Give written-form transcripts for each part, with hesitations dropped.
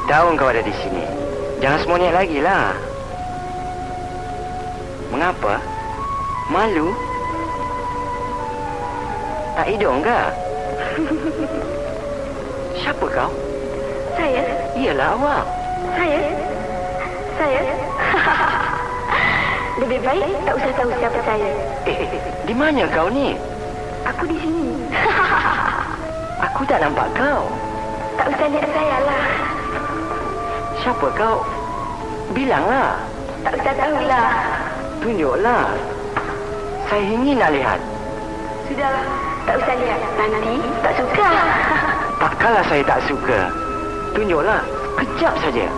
tahu kau ada di sini. Jangan semonyet lagi lah. Mengapa? Malu? Tak hidung ke? Siapa kau? Saya? Iyalah awak. Saya? Lebih baik tak usah tahu siapa saya. Di mana kau ni? Aku di sini. Aku tak nampak kau. Tak usah lihat saya lah. Siapa kau? Bilanglah. Tak usah tahulah. Tunjuklah. Saya ingin nak lihat. Sudahlah, tak usah lihat. Nanti tak suka. Takkanlah saya tak suka. Tunjuklah. Kejap saja.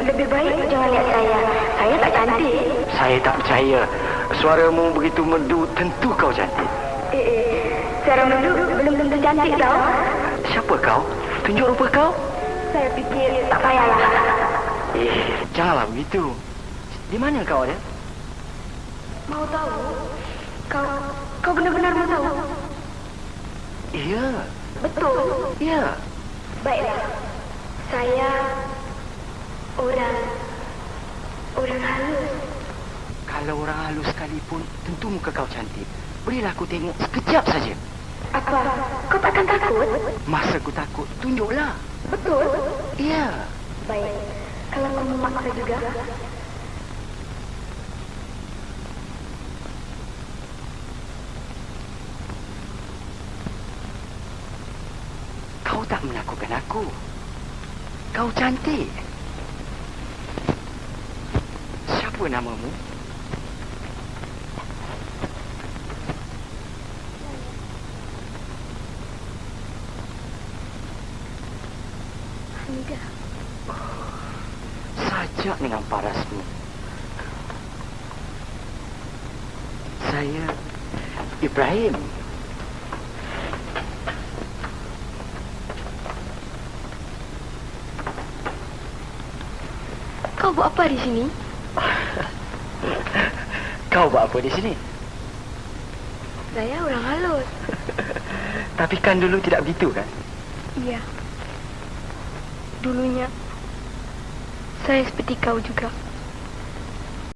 Lebih baik jangan lihat saya. Saya tak cantik. Saya tak percaya. Suaramu begitu merdu, tentu kau cantik. Suara merdu belum tentu cantik tau. Siapa kau? Tunjuk rupa kau. Saya fikir tak payahlah. Janganlah begitu. Di mana kau ada? Mau tahu? Kau benar-benar mau tahu? Iya. Betul. Ya. Baiklah. Saya orang halus. Kalau orang halus sekalipun, tentu muka kau cantik. Berilah aku tengok sekejap saja. Apa? Kau takkan takut? Masa aku takut, tunjuklah. Betul? Ya. Baik. Kalau kau memaksa juga. Kau tak menakutkan aku. Kau cantik. Siapa namamu? Hamidah. Sajak dengan parasmu. Saya Ibrahim. Kau buat apa di sini? Kau buat apa di sini? Saya orang halus. Tapi kan dulu tidak begitu kan? Iya. Dulunya saya seperti kau juga.